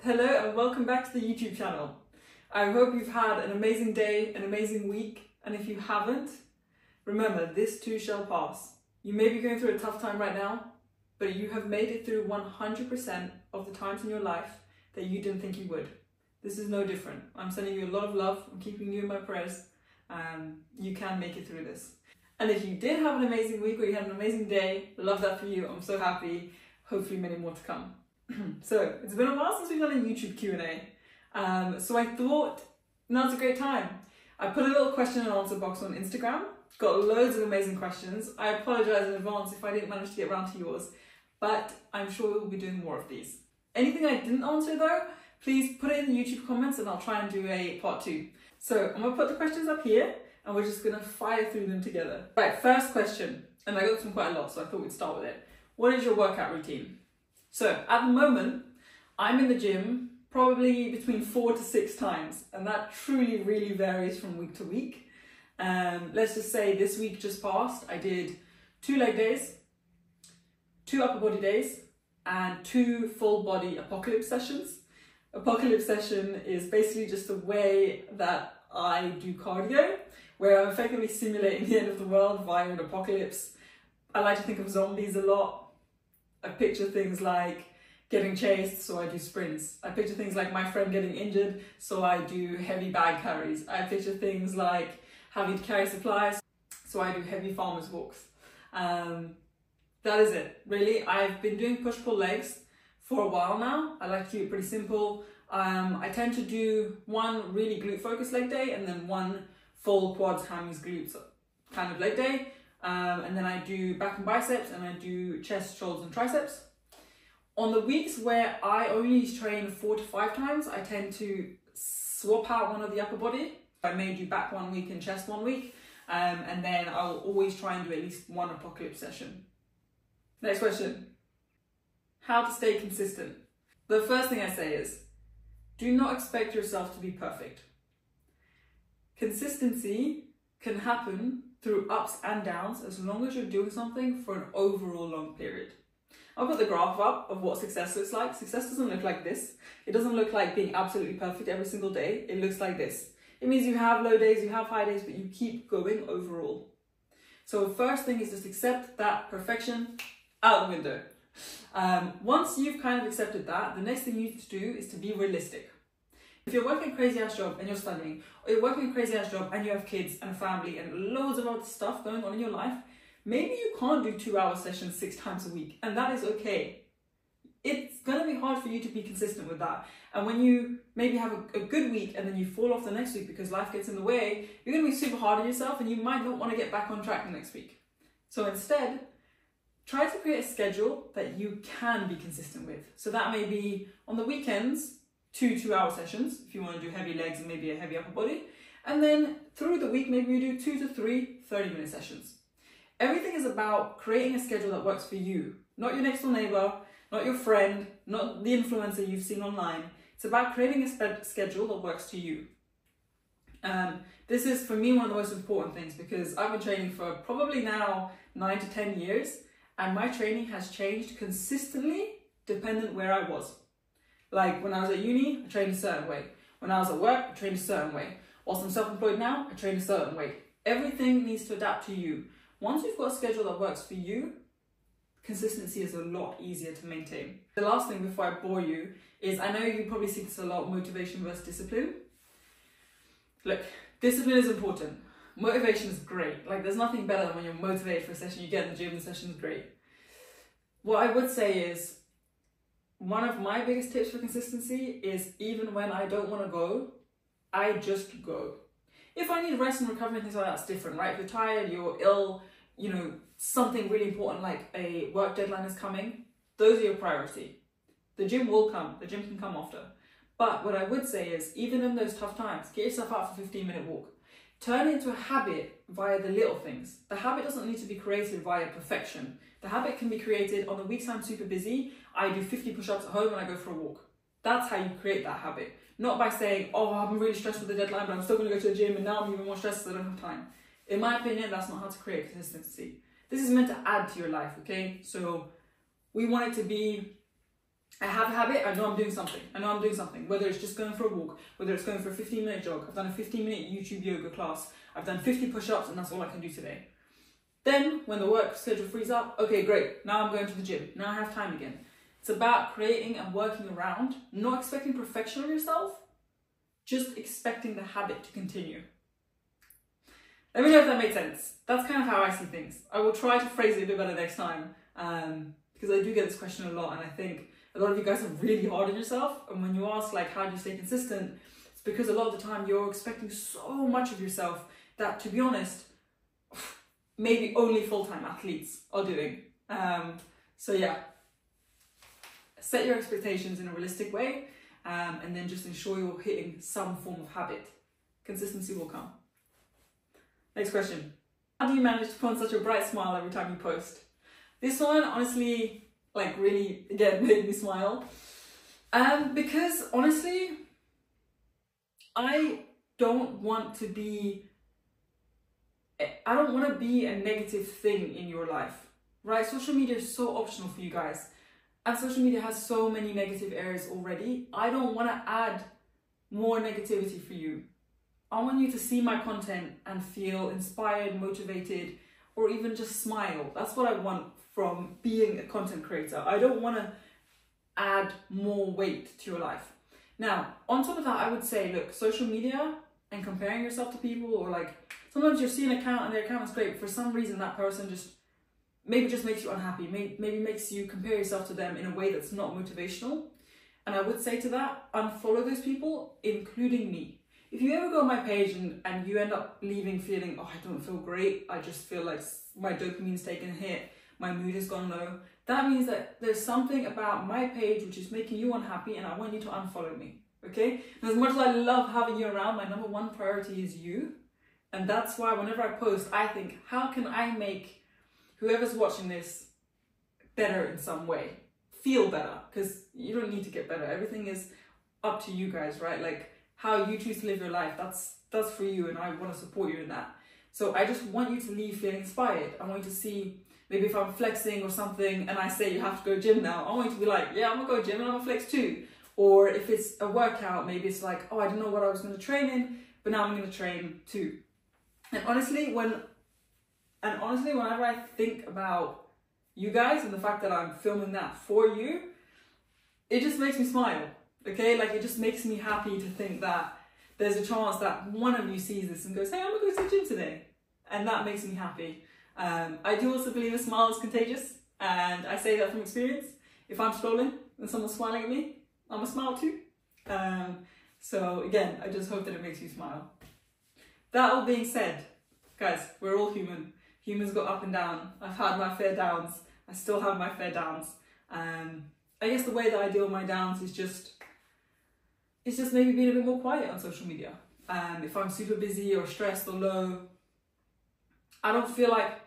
Hello and welcome back to the YouTube channel. I hope you've had an amazing day, an amazing week, and if you haven't, remember this too shall pass. You may be going through a tough time right now, but you have made it through 100% of the times in your life that you didn't think you would. This is no different. I'm sending you a lot of love, I'm keeping you in my prayers, and you can make it through this. And if you did have an amazing week or you had an amazing day, love that for you, I'm so happy, hopefully many more to come. So it's been a while since we've done a YouTube Q&A, so I thought now's a great time. I put a little question and answer box on Instagram, got loads of amazing questions. I apologise in advance if I didn't manage to get around to yours, but I'm sure we'll be doing more of these. Anything I didn't answer though, please put it in the YouTube comments and I'll try and do a part 2. So I'm going to put the questions up here and we're just going to fire through them together. Right, first question, and I got them quite a lot so I thought we'd start with it. What is your workout routine? So at the moment, I'm in the gym probably between 4 to 6 times, and that truly really varies from week to week. Let's just say this week just passed, I did 2 leg days, 2 upper body days, and 2 full body apocalypse sessions. Apocalypse session is basically just a way that I do cardio, where I'm effectively simulating the end of the world via an apocalypse. I like to think of zombies a lot. I picture things like getting chased, so I do sprints. I picture things like my friend getting injured, so I do heavy bag carries. I picture things like having to carry supplies, so I do heavy farmer's walks. That is it, really. I've been doing push-pull legs for a while now. I like to keep it pretty simple. I tend to do 1 really glute-focused leg day and then 1 full quads, hammies, glutes kind of leg day. And then I do back and biceps, and I do chest, shoulders and triceps. On the weeks where I only train 4 to 5 times, I tend to swap out one of the upper body. I may do back 1 week and chest 1 week, and then I'll always try and do at least 1 apocalypse session. Next question. How to stay consistent? The first thing I say is, do not expect yourself to be perfect. Consistency can happen through ups and downs as long as you're doing something for an overall long period. I'll put the graph up of what success looks like. Success doesn't look like this. It doesn't look like being absolutely perfect every single day. It looks like this. It means you have low days, you have high days, but you keep going overall. So the first thing is just accept that perfection out the window. Once you've kind of accepted that, the next thing you need to do is to be realistic. If you're working a crazy ass job and you're studying, or you're working a crazy ass job and you have kids and a family and loads of other stuff going on in your life, maybe you can't do 2-hour sessions 6 times a week, and that is okay. It's gonna be hard for you to be consistent with that. And when you maybe have a good week and then you fall off the next week because life gets in the way, you're gonna be super hard on yourself and you might not wanna get back on track the next week. So instead, try to create a schedule that you can be consistent with. So that may be on the weekends, 2 2-hour sessions if you want to do heavy legs and maybe a heavy upper body, and then through the week maybe you do 2 to 3 30-minute sessions. Everything is about creating a schedule that works for you, not your next door neighbor, not your friend, not the influencer you've seen online. It's about creating a schedule that works to you. This is for me one of the most important things because I've been training for probably now 9 to 10 years, and my training has changed consistently dependent where I was. Like when I was at uni, I trained a certain way. When I was at work, I trained a certain way. Whilst I'm self-employed now, I train a certain way. Everything needs to adapt to you. Once you've got a schedule that works for you, consistency is a lot easier to maintain. The last thing before I bore you is, I know you probably see this a lot, motivation versus discipline. Look, discipline is important. Motivation is great. Like there's nothing better than when you're motivated for a session, you get in the gym, the session is great. What I would say is, one of my biggest tips for consistency is even when I don't want to go, I just go. If I need rest and recovery and things like that, that's different, right? If you're tired, you're ill, you know, something really important like a work deadline is coming, those are your priority. The gym will come, the gym can come after. But what I would say is, even in those tough times, get yourself out for a 15-minute walk. Turn it into a habit via the little things. The habit doesn't need to be created via perfection. The habit can be created on the weeks I'm super busy, I do 50 push-ups at home and I go for a walk. That's how you create that habit. Not by saying, oh, I'm really stressed with the deadline, but I'm still going to go to the gym and now I'm even more stressed because I don't have time. In my opinion, that's not how to create consistency. This is meant to add to your life, okay? So we want it to be I have a habit, I know I'm doing something. I know I'm doing something, whether it's just going for a walk, whether it's going for a 15-minute jog. I've done a 15-minute YouTube yoga class. I've done 50 push-ups and that's all I can do today. Then when the work schedule frees up, okay, great. Now I'm going to the gym. Now I have time again. It's about creating and working around, not expecting perfection of yourself, just expecting the habit to continue. Let me know if that made sense. That's kind of how I see things. I will try to phrase it a bit better next time, because I do get this question a lot, and I think a lot of you guys are really hard on yourself. And when you ask, like, how do you stay consistent? It's because a lot of the time you're expecting so much of yourself that, to be honest, maybe only full-time athletes are doing. So yeah, set your expectations in a realistic way, and then just ensure you're hitting some form of habit. Consistency will come. Next question. How do you manage to put on such a bright smile every time you post? This one, honestly, like really, again, made me smile. Because honestly, I don't want to be a negative thing in your life, right? Social media is so optional for you guys. And social media has so many negative areas already. I don't want to add more negativity for you. I want you to see my content and feel inspired, motivated, or even just smile. That's what I want from being a content creator. I don't want to add more weight to your life. Now, on top of that, I would say, look, social media and comparing yourself to people, or like, sometimes you see an account and their account is great. For some reason, that person just makes you unhappy. Maybe makes you compare yourself to them in a way that's not motivational. And I would say to that, unfollow those people, including me. If you ever go on my page and you end up leaving feeling, oh, I don't feel great, I just feel like my dopamine's taken a hit, my mood has gone low, that means that there's something about my page which is making you unhappy, and I want you to unfollow me, okay? And as much as I love having you around, my number one priority is you. And that's why whenever I post, I think, how can I make whoever's watching this better in some way? Feel better, because you don't need to get better. Everything is up to you guys, right? Like, how you choose to live your life, that's for you, and I want to support you in that. So I just want you to leave feeling inspired. I want you to see, maybe if I'm flexing or something and I say you have to go gym now, I want you to be like, yeah, I'm gonna go gym and I'm gonna flex too. Or if it's a workout, maybe it's like, oh, I didn't know what I was gonna train in, but now I'm gonna train too. And honestly, whenever I think about you guys and the fact that I'm filming that for you, it just makes me smile. Okay, like it just makes me happy to think that there's a chance that one of you sees this and goes, hey, I'm gonna go to the gym today. And that makes me happy. I do also believe a smile is contagious, and I say that from experience. If I'm scrolling and someone's smiling at me, I'm gonna smile too. So again, I just hope that it makes you smile. That all being said, guys, we're all human. Humans go up and down. I've had my fair downs. I still have my fair downs. I guess the way that I deal with my downs is just maybe being a bit more quiet on social media. If I'm super busy or stressed or low, I don't feel like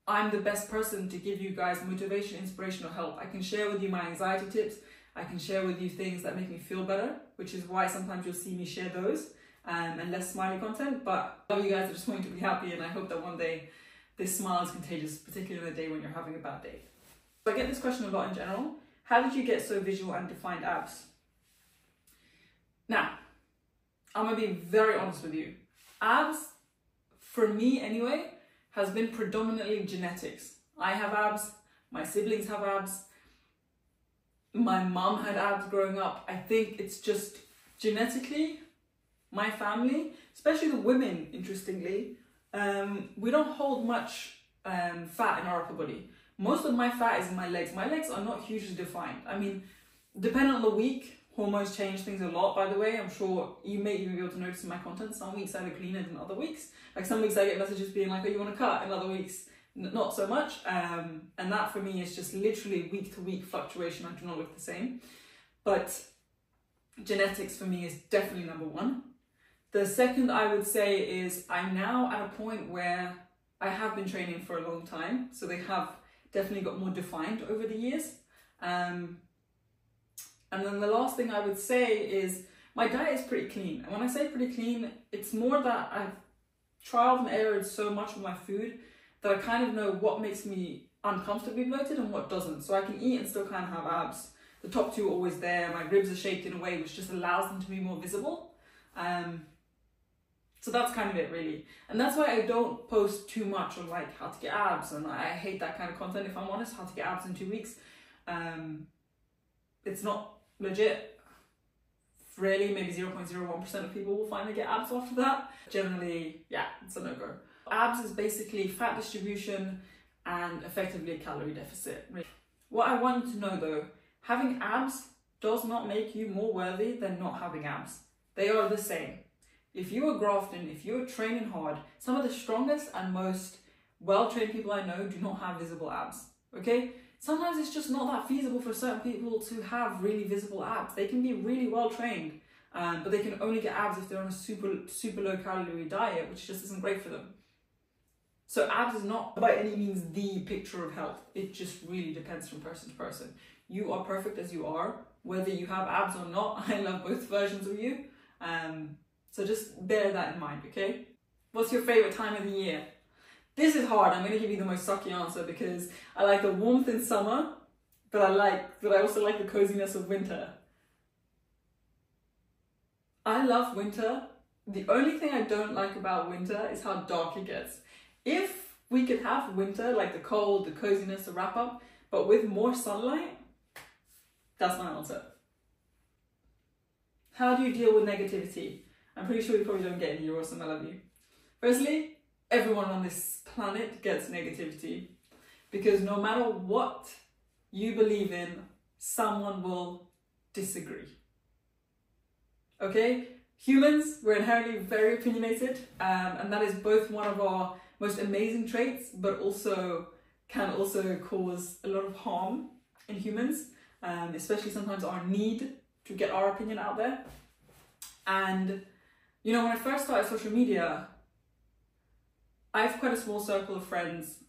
I'm the best person to give you guys motivation, inspiration, or help. I can share with you my anxiety tips. I can share with you things that make me feel better, which is why sometimes you'll see me share those and less smiley content. But I love you guys are just wanting to be happy, and I hope that one day this smile is contagious, particularly on the day when you're having a bad day. So I get this question a lot in general. How did you get so visual and defined abs? Now, I'm gonna be very honest with you. Abs, for me anyway, has been predominantly genetics. I have abs, my siblings have abs, my mum had abs growing up. I think it's just genetically, my family, especially the women, interestingly, we don't hold much fat in our upper body. Most of my fat is in my legs. My legs are not hugely defined. I mean, depending on the week, hormones change things a lot, by the way. I'm sure you may even be able to notice in my content. Some weeks I look cleaner than other weeks. Like some weeks I get messages being like, oh, you want to cut? And other weeks, not so much. And that for me is just literally week to week fluctuation. I do not look the same. But genetics for me is definitely number one. The second I would say is I'm now at a point where I have been training for a long time. So they have definitely got more defined over the years. And then the last thing I would say is my diet is pretty clean. And when I say pretty clean, it's more that I've trialed and errored so much with my food that I kind of know what makes me uncomfortably bloated and what doesn't. So I can eat and still kind of have abs. the top two are always there. My ribs are shaped in a way which just allows them to be more visible. So that's kind of it, really. And that's why I don't post too much on like how to get abs, and I hate that kind of content, if I'm honest. How to get abs in 2 weeks. It's not legit. Really, maybe 0.01% of people will finally get abs after that. Generally, yeah, it's a no-go. Abs is basically fat distribution and effectively a calorie deficit. What I want you to know though, having abs does not make you more worthy than not having abs. They are the same. If you are grafting, if you're training hard, some of the strongest and most well-trained people I know do not have visible abs, okay? Sometimes it's just not that feasible for certain people to have really visible abs. They can be really well-trained, but they can only get abs if they're on a super low-calorie diet, which just isn't great for them. So abs is not by any means the picture of health. It just really depends from person to person. You are perfect as you are, whether you have abs or not. I love both versions of you. So just bear that in mind, okay? What's your favorite time of the year? This is hard. I'm going to give you the most sucky answer because I like the warmth in summer, but I also like the coziness of winter. I love winter. The only thing I don't like about winter is how dark it gets. If we could have winter, like the cold, the coziness, the wrap up, but with more sunlight, that's my answer. How do you deal with negativity? I'm pretty sure you probably don't get any. You're awesome, I love you. Firstly, everyone on this planet gets negativity, because no matter what you believe in, someone will disagree. Okay? Humans, we're inherently very opinionated, and that is both one of our most amazing traits, but also can also cause a lot of harm in humans, especially sometimes our need to get our opinion out there. And you know, when I first started social media, I have quite a small circle of friends,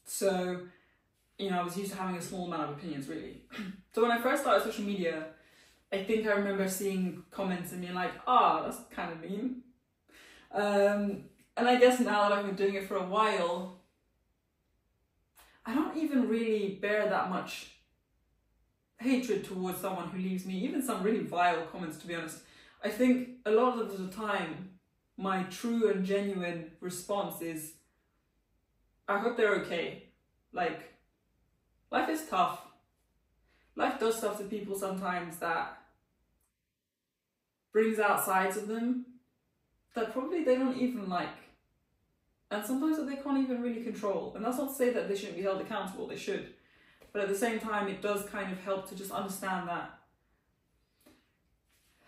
so you know, I was used to having a small amount of opinions, really. So when I first started social media, I think I remember seeing comments and being like, that's kind of mean. And I guess now that I've been doing it for a while, I don't even really bear that much hatred towards someone who leaves me, even some really vile comments, to be honest. I think a lot of the time, my true and genuine response is, I hope they're okay. Like, life is tough. Life does stuff to people sometimes that brings out sides of them that probably they don't even like. And sometimes that they can't even really control. And that's not to say that they shouldn't be held accountable, they should. But at the same time, it does kind of help to just understand that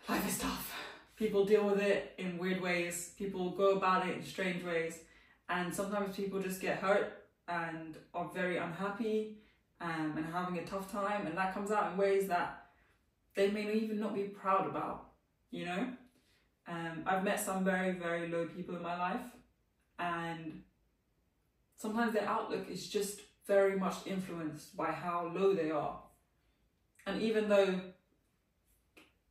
life is tough. People deal with it in weird ways. People go about it in strange ways. And sometimes people just get hurt and are very unhappy and having a tough time. And that comes out in ways that they may even not be proud about, you know? I've met some very, very low people in my life. And sometimes their outlook is just very much influenced by how low they are. And even though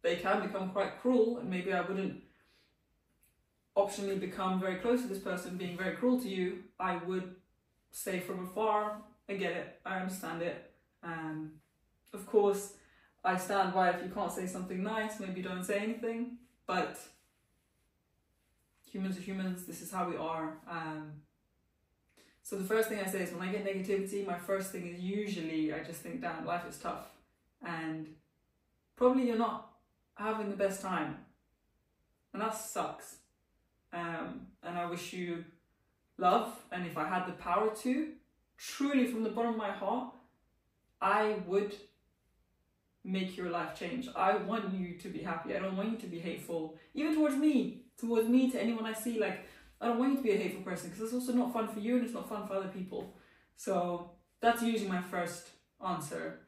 they can become quite cruel, and maybe I wouldn't optionally become very close to this person being very cruel to you, I would say from afar, I get it, I understand it. Of course, I stand by if you can't say something nice, maybe don't say anything, but humans are humans, this is how we are. So the first thing I say is when I get negativity, my first thing is usually I just think, damn, life is tough. And probably you're not having the best time. And that sucks. And I wish you love. And if I had the power to, truly from the bottom of my heart, I would make your life change. I want you to be happy. I don't want you to be hateful. Even towards me, to anyone I see. Like, I don't want you to be a hateful person, because it's also not fun for you and it's not fun for other people. So that's usually my first answer.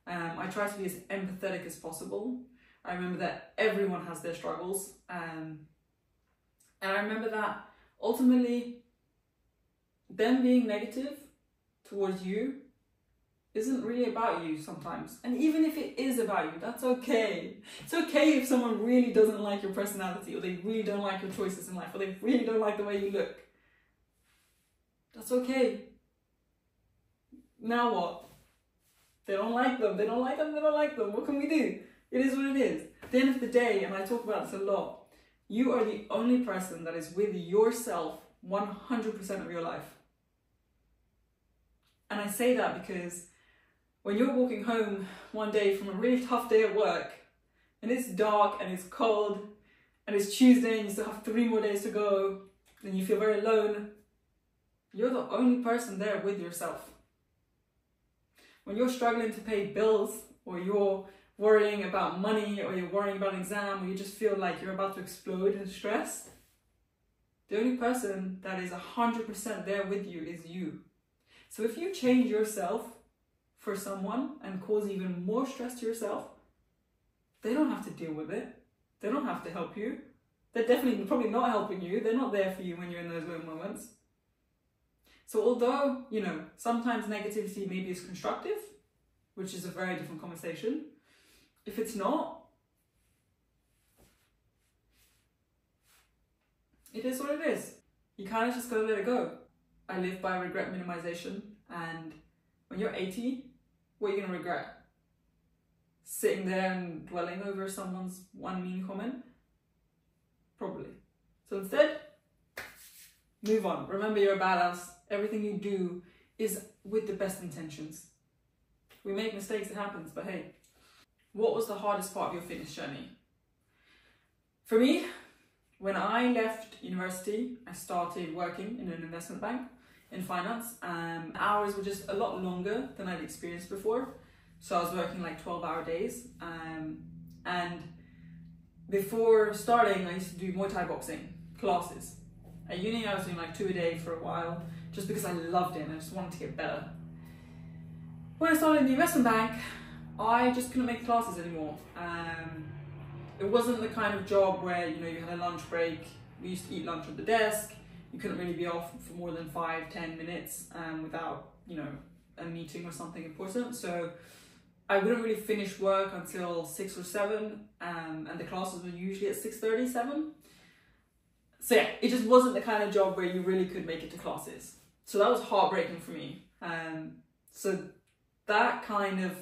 I try to be as empathetic as possible. I remember that everyone has their struggles. And I remember that ultimately them being negative towards you isn't really about you sometimes. And even if it is about you, that's okay. It's okay if someone really doesn't like your personality, or they really don't like your choices in life, or they really don't like the way you look. That's okay. Now what? They don't like them, they don't like them, they don't like them. What can we do? It is what it is. At the end of the day, and I talk about this a lot, you are the only person that is with yourself 100% of your life. And I say that because when you're walking home one day from a really tough day at work, and it's dark and it's cold, and it's Tuesday and you still have 3 more days to go, and you feel very alone, you're the only person there with yourself. When you're struggling to pay bills, or you're worrying about money, or you're worrying about an exam, or you just feel like you're about to explode in stress, the only person that is 100% there with you is you. So if you change yourself for someone and cause even more stress to yourself, they don't have to deal with it. They don't have to help you. They're definitely probably not helping you. They're not there for you when you're in those low moments. So although, you know, sometimes negativity maybe is constructive, which is a very different conversation, if it's not, it is what it is. You kind of just gotta let it go. I live by regret minimization, and when you're 80, what are you gonna regret? Sitting there and dwelling over someone's one mean comment? Probably. So instead, move on. Remember, you're a badass. Everything you do is with the best intentions. We make mistakes, it happens, but hey. What was the hardest part of your fitness journey? For me, when I left university, I started working in an investment bank in finance. Hours were just a lot longer than I'd experienced before. So I was working like 12-hour days. And before starting, I used to do Muay Thai boxing classes. At uni, I was doing like 2 a day for a while, just because I loved it and I just wanted to get better. When I started in the investment bank, I just couldn't make classes anymore. It wasn't the kind of job where, you know, you had a lunch break. We used to eat lunch at the desk. You couldn't really be off for more than 5-10 minutes without, you know, a meeting or something important. So I wouldn't really finish work until 6 or 7, and the classes were usually at 6:30, 7. So yeah, it just wasn't the kind of job where you really could make it to classes. So that was heartbreaking for me. So that kind of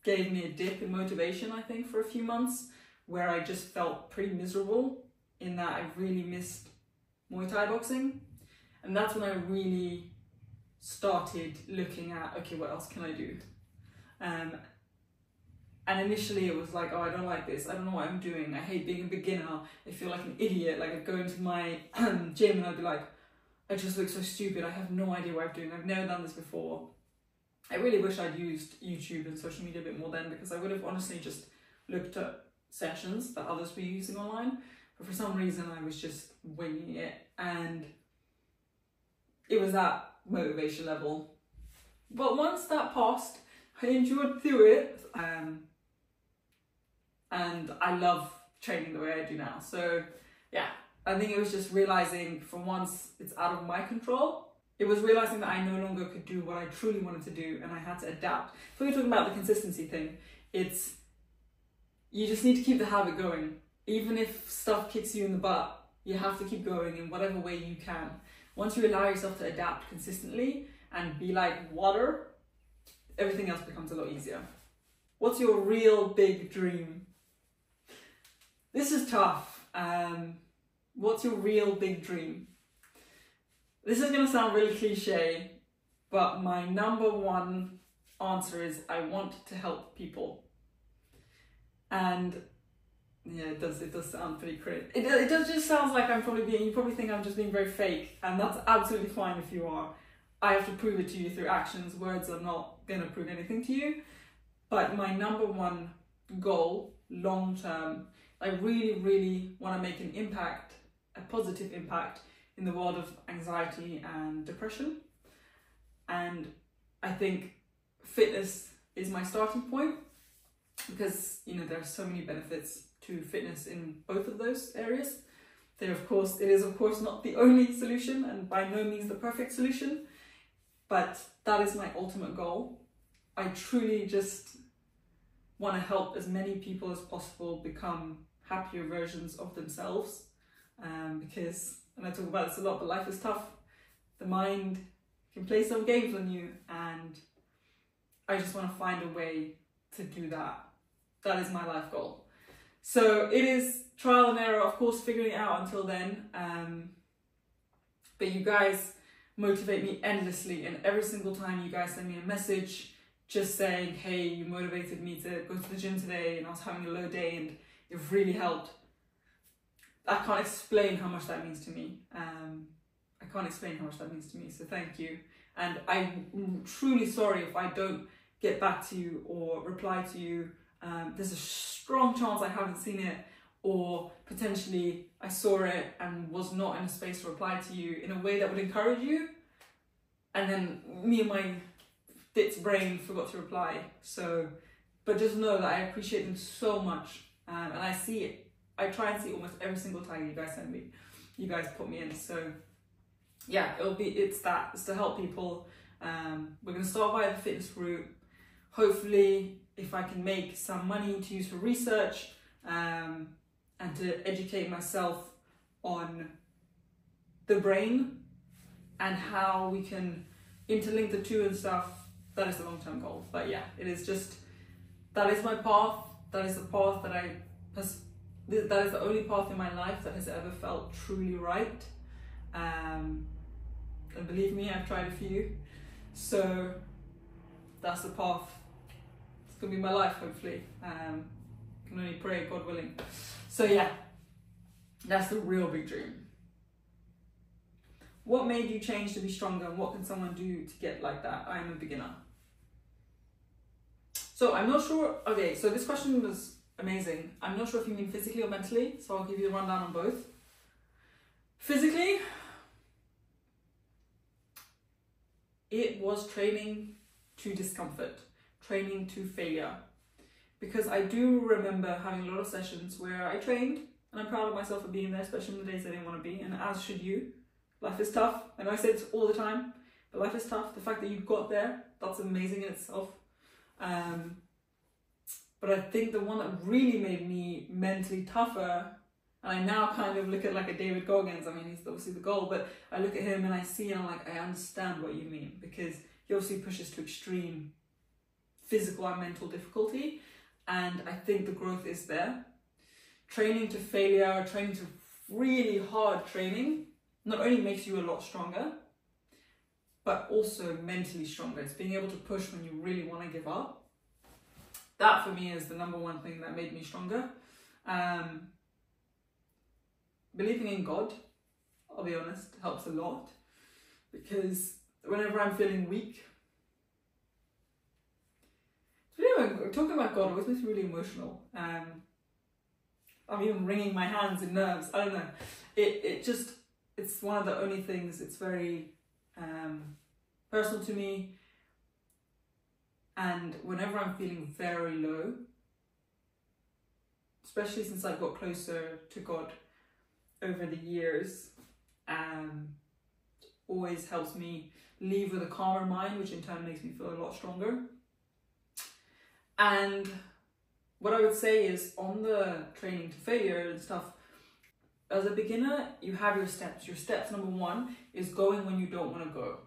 gave me a dip in motivation, I think, for a few months, where I just felt pretty miserable in that I really missed Muay Thai boxing. And that's when I really started looking at, okay, what else can I do? And initially it was like, oh, I don't like this. I don't know what I'm doing. I hate being a beginner. I feel like an idiot. Like I'd go into my gym and I'd be like, I just look so stupid. I have no idea what I'm doing. I've never done this before. I really wish I'd used YouTube and social media a bit more then, because I would have honestly just looked at sessions that others were using online. But for some reason I was just winging it, and it was that motivation level. But once that passed, I endured through it. And I love training the way I do now. So yeah, I think it was just realizing, for once, it's out of my control. It was realizing that I no longer could do what I truly wanted to do, and I had to adapt. So we're talking about the consistency thing. It's, you just need to keep the habit going. Even if stuff kicks you in the butt, you have to keep going in whatever way you can. Once you allow yourself to adapt consistently and be like water, everything else becomes a lot easier. What's your real big dream? This is tough. What's your real big dream? This is going to sound really cliche, but my number one answer is I want to help people. And yeah, it does sound pretty crazy. It does just sound like I'm probably being, you probably think I'm just being very fake, and that's absolutely fine if you are. I have to prove it to you through actions. Words are not going to prove anything to you. But my number one goal, long term, I really, really want to make an impact, a positive impact in the world of anxiety and depression. And I think fitness is my starting point, because, you know, there are so many benefits to fitness in both of those areas. It is of course not the only solution, and by no means the perfect solution, but that is my ultimate goal. I truly just want to help as many people as possible become happier versions of themselves, because, and I talk about this a lot, but life is tough. The mind can play some games on you, and I just want to find a way to do that. That is my life goal. So it is trial and error, of course, figuring it out until then. But you guys motivate me endlessly, and every single time you guys send me a message just saying, hey, you motivated me to go to the gym today and I was having a low day and it really helped. I can't explain how much that means to me. I can't explain how much that means to me, so thank you. And I'm truly sorry if I don't get back to you or reply to you. There's a strong chance I haven't seen it, or potentially I saw it and was not in a space to reply to you in a way that would encourage you, and then me and my ditz brain forgot to reply. So, but just know that I appreciate them so much, and I see it. I try and see almost every single tag you guys send me, you guys put me in. So yeah, it's to help people. We're gonna start via the fitness route. Hopefully, if I can make some money to use for research, and to educate myself on the brain and how we can interlink the two and stuff, that is the long-term goal. But yeah, it is just, that is my path. That is the path that is the only path in my life that has ever felt truly right. And believe me, I've tried a few. So that's the path. It's gonna be my life, hopefully. Can only pray, God willing. So yeah, that's the real big dream. What made you change to be stronger, and what can someone do to get like that? I'm a beginner. So I'm not sure, okay, so this question was amazing. I'm not sure if you mean physically or mentally, so I'll give you the rundown on both. Physically, it was training to discomfort, training to failure. Because I do remember having a lot of sessions where I trained, and I'm proud of myself for being there, especially on the days I didn't want to be, and as should you. Life is tough. I know I say this all the time, but life is tough. The fact that you got there, that's amazing in itself. But I think the one that really made me mentally tougher, and I now kind of look at like a David Goggins, I mean, he's obviously the goal, but I look at him and I see and I'm like, I understand what you mean, because he obviously pushes to extreme physical and mental difficulty, and I think the growth is there. Training to failure, training to really hard training, not only makes you a lot stronger, but also mentally stronger. It's being able to push when you really want to give up. That for me is the number one thing that made me stronger. Believing in God, I'll be honest, helps a lot, because whenever I'm feeling weak, talking about God always makes me really emotional. I'm even wringing my hands in nerves. I don't know. It's one of the only things, it's very personal to me. And whenever I'm feeling very low, especially since I've got closer to God over the years, always helps me leave with a calmer mind, which in turn makes me feel a lot stronger. And what I would say is, on the training to failure and stuff, as a beginner, you have your steps. Your steps number one is going when you don't want to go.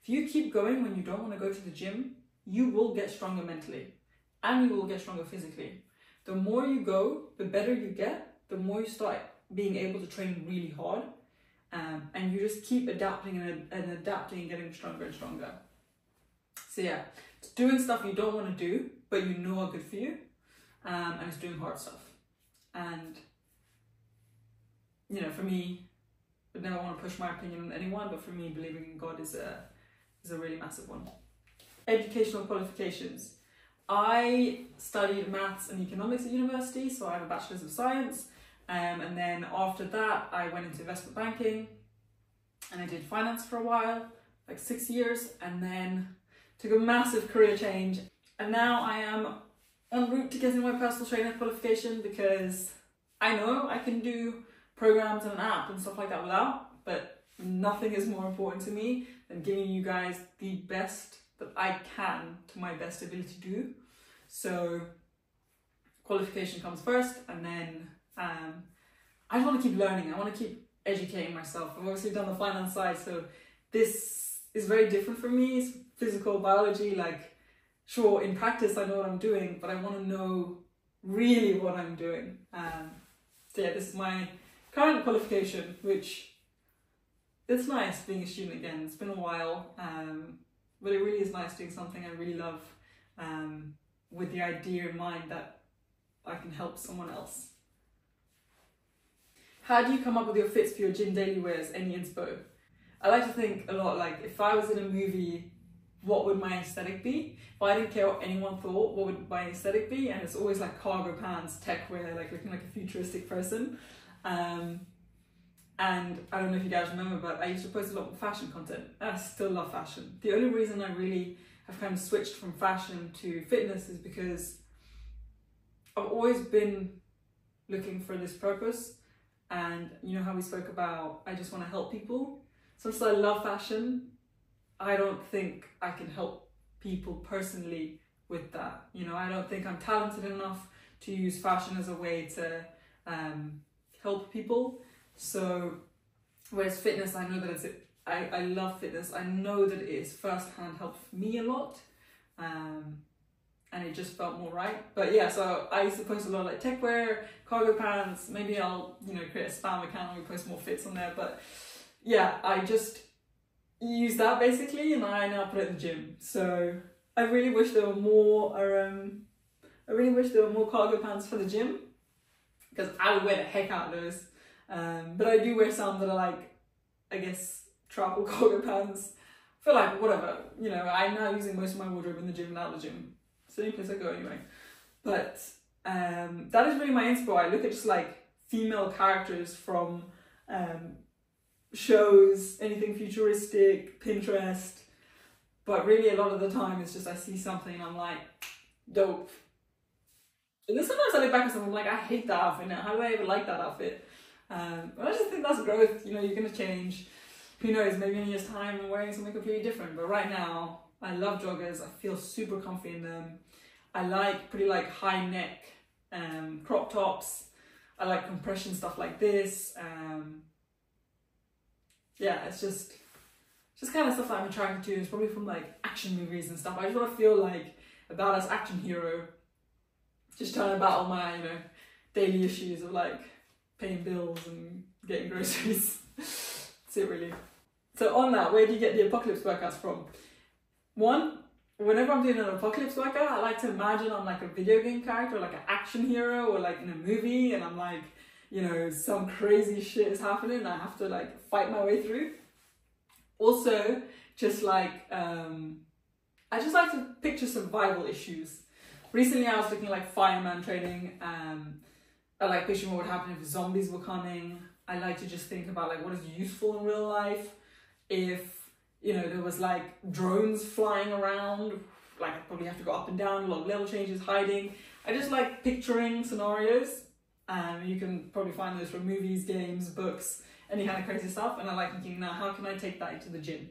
If you keep going when you don't want to go to the gym, you will get stronger mentally and you will get stronger physically. The more you go, the better you get, the more you start being able to train really hard, and you just keep adapting and adapting and getting stronger and stronger. So yeah, it's doing stuff you don't want to do, but you know are good for you, and it's doing hard stuff. And, you know, for me, I would never want to push my opinion on anyone, but for me, believing in God is a really massive one. Educational qualifications. I studied maths and economics at university, so I have a bachelor's of science, and then after that I went into investment banking and I did finance for a while, like 6 years, and then took a massive career change, and now I am en route to getting my personal trainer qualification, because I know I can do programs and an app and stuff like that without, but nothing is more important to me than giving you guys the best that I can to my best ability to do. So qualification comes first, and then I just want to keep learning. I want to keep educating myself. I've obviously done the finance side, so this is very different for me. It's physical biology, like sure, in practice I know what I'm doing, but I want to know really what I'm doing. So yeah, this is my current qualification, which it's nice being a student again. It's been a while, but it really is nice doing something I really love, with the idea in mind that I can help someone else. How do you come up with your fits for your gym daily wears? Any inspo? I like to think a lot like, if I was in a movie, what would my aesthetic be? If I didn't care what anyone thought, what would my aesthetic be? And it's always like cargo pants, tech wear, like looking like a futuristic person. And I don't know if you guys remember, but I used to post a lot of fashion content. I still love fashion. The only reason I really have kind of switched from fashion to fitness is because I've always been looking for this purpose. And you know how we spoke about, I just want to help people. So since I love fashion, I don't think I can help people personally with that. You know, I don't think I'm talented enough to use fashion as a way to help people. So whereas fitness, I know that I love fitness. I know that it is first-hand helped me a lot. And it just felt more right. But yeah, so I used to post a lot of like tech wear, cargo pants. Maybe I'll, you know, create a spam account and we post more fits on there. But yeah, I just use that basically, and I now put it in the gym. So I really wish there were more. I really wish there were more cargo pants for the gym, because I would wear the heck out of those. But I do wear some that are like, I guess, travel cargo pants. I feel like whatever, you know, I'm now using most of my wardrobe in the gym and out of the gym. It's the only place I go anyway. But that is really my inspo. I look at just like female characters from shows, anything futuristic, Pinterest. But really a lot of the time it's just I see something and I'm like, dope. And then sometimes I look back at something, I'm like, I hate that outfit now. How do I ever like that outfit? But I just think that's growth. You know, you're going to change. Who knows, maybe in a year's time I'm wearing something completely different. But right now, I love joggers. I feel super comfy in them. I like pretty like high neck crop tops. I like compression stuff like this. Yeah, it's just kind of stuff that I'm attracted to. It's probably from like action movies and stuff. I just want to feel like a badass action hero, just trying to battle my, you know, daily issues of like paying bills and getting groceries. That's it really. So on that, where do you get the apocalypse workouts from? One, whenever I'm doing an apocalypse workout, I like to imagine I'm like a video game character, or like an action hero, or like in a movie, and I'm like, you know, some crazy shit is happening and I have to like fight my way through. Also, just like, I just like to picture survival issues. Recently I was looking like fireman training. I like picturing what would happen if zombies were coming. I like to just think about like what is useful in real life. If, you know, there was like drones flying around, like I'd probably have to go up and down, a lot of level changes, hiding. I just like picturing scenarios. You can probably find those from movies, games, books, any kind of crazy stuff. And I like thinking, now how can I take that into the gym?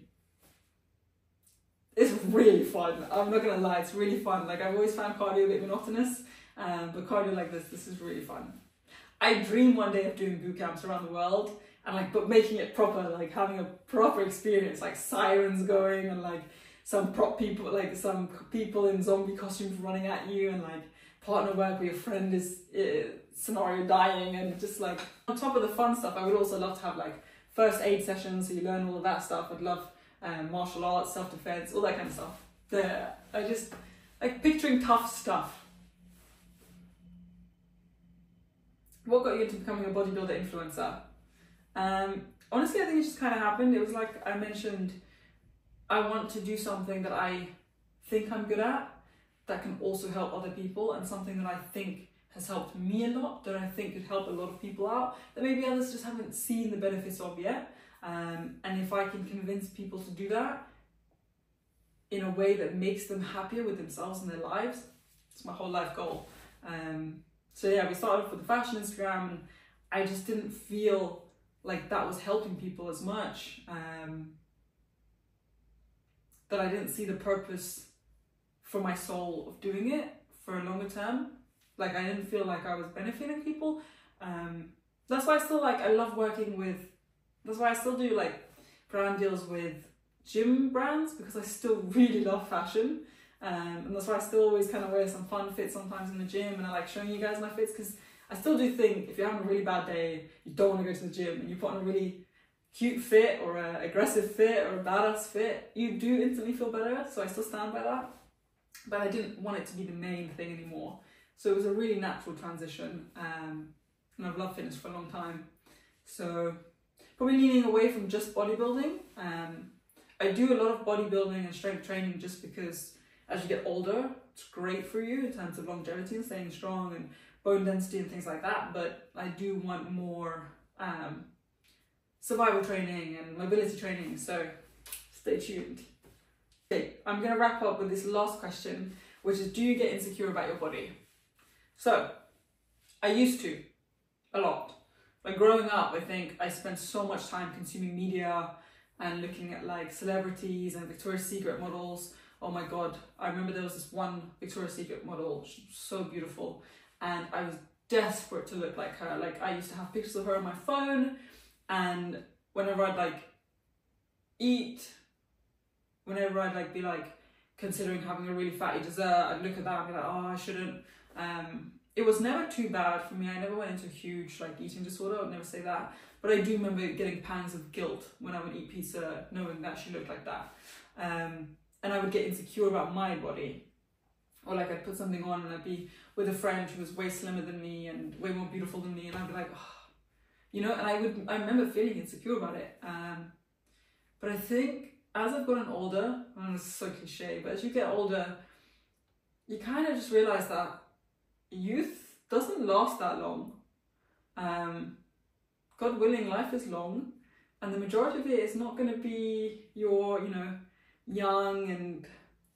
It's really fun. I'm not gonna lie, it's really fun. Like I've always found cardio a bit monotonous, but cardio like this is really fun. I dream one day of doing boot camps around the world and like, but making it proper, like having a proper experience, like sirens going and like some people in zombie costumes running at you, and like partner work where your friend is scenario dying, and just like on top of the fun stuff, I would also love to have like first aid sessions so you learn all of that stuff. I'd love martial arts, self-defense, all that kind of stuff. I just like picturing tough stuff. What got you into becoming a bodybuilder influencer? Honestly, I think it just kind of happened. It was like I mentioned, I want to do something that I think I'm good at, that can also help other people, and something that I think has helped me a lot, that I think could help a lot of people out, that maybe others just haven't seen the benefits of yet. And if I can convince people to do that in a way that makes them happier with themselves and their lives, it's my whole life goal. So yeah, we started off with the fashion Instagram, and I just didn't feel like that was helping people as much, that I didn't see the purpose for my soul of doing it for a longer term. Like I didn't feel like I was benefiting people. That's why I still like, I love working with, that's why I still do like brand deals with gym brands, because I still really love fashion. And that's why I still always kind of wear some fun fits sometimes in the gym, and I like showing you guys my fits, because I still do think if you're having a really bad day, you don't want to go to the gym, and you put on a really cute fit or an aggressive fit or a badass fit, you do instantly feel better. So I still stand by that, but I didn't want it to be the main thing anymore. So it was a really natural transition, and I've loved fitness for a long time. So probably leaning away from just bodybuilding. I do a lot of bodybuilding and strength training just because as you get older, it's great for you in terms of longevity and staying strong and bone density and things like that. But I do want more survival training and mobility training, so stay tuned. Okay, I'm going to wrap up with this last question, which is, do you get insecure about your body? So, I used to, a lot. Like growing up, I think I spent so much time consuming media and looking at like celebrities and Victoria's Secret models. Oh my God, I remember there was this one Victoria's Secret model, she was so beautiful, and I was desperate to look like her. Like I used to have pictures of her on my phone, and whenever I'd like eat, whenever I'd like be like considering having a really fatty dessert, I'd look at that and be like, oh, I shouldn't. It was never too bad for me. I never went into a huge like eating disorder, I would never say that. But I do remember getting pangs of guilt when I would eat pizza, knowing that she looked like that. And I would get insecure about my body. Or like I'd put something on and I'd be with a friend who was way slimmer than me and way more beautiful than me, and I'd be like, oh, you know, and I remember feeling insecure about it. But I think as I've gotten older, and it's so cliche, but as you get older, you kind of just realize that youth doesn't last that long. God willing, life is long, and the majority of it is not going to be your, you know, young and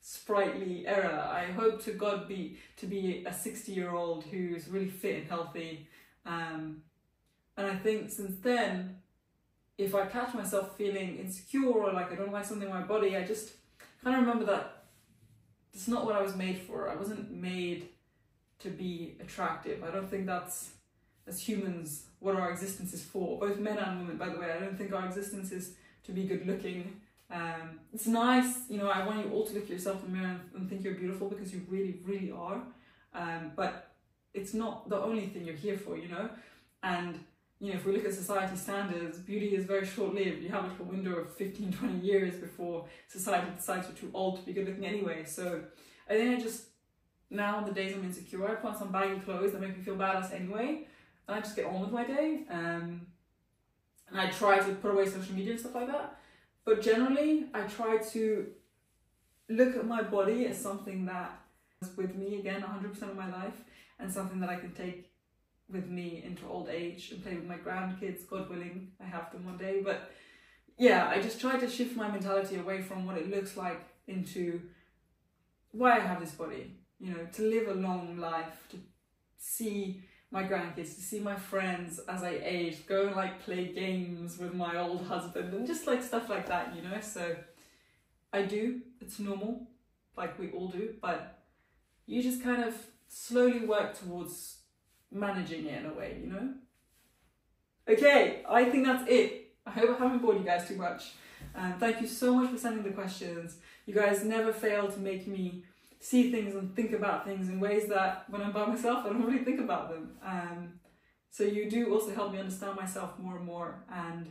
sprightly era. I hope to God to be a 60-year-old who's really fit and healthy. And I think since then, if I catch myself feeling insecure or like I don't like something in my body, I just kind of remember that it's not what I was made for. I wasn't made to be attractive. I don't think that's, as humans, what our existence is for. Both men and women, by the way. I don't think our existence is to be good looking. It's nice, you know, I want you all to look at yourself in the mirror and think you're beautiful, because you really, really are. But it's not the only thing you're here for, you know? And, you know, if we look at society standards, beauty is very short-lived. You have like a window of 15, 20 years before society decides you're too old to be good looking anyway. So I think I just, now the days I'm insecure, I put on some baggy clothes that make me feel badass anyway, and I just get on with my day. And I try to put away social media and stuff like that. But generally, I try to look at my body as something that is with me, again, 100% of my life, and something that I can take with me into old age and play with my grandkids, God willing, I have them one day. But yeah, I just try to shift my mentality away from what it looks like into why I have this body, you know, to live a long life, to see my grandkids, to see my friends as I age, go and like play games with my old husband and just like stuff like that, you know. So I do, it's normal, like we all do, but you just kind of slowly work towards managing it in a way, you know. Okay, I think that's it. I hope I haven't bored you guys too much. Thank you so much for sending the questions. You guys never fail to make me see things and think about things in ways that when I'm by myself, I don't really think about them. So you do also help me understand myself more and more. And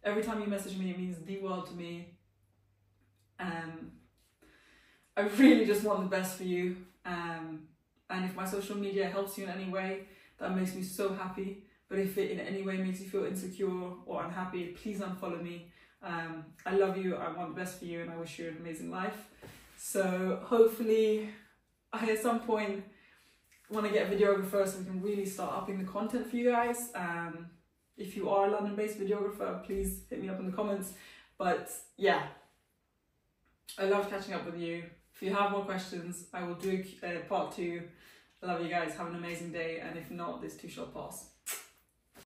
every time you message me, it means the world to me. I really just want the best for you. And if my social media helps you in any way, that makes me so happy. But if it in any way makes you feel insecure or unhappy, please unfollow me. I love you, I want the best for you, and I wish you an amazing life. So hopefully I at some point want to get a videographer so we can really start upping the content for you guys. If you are a London-based videographer, please hit me up in the comments. But yeah, I love catching up with you. If you have more questions, I will do part 2. I love you guys, have an amazing day, and if not, this too shall pass.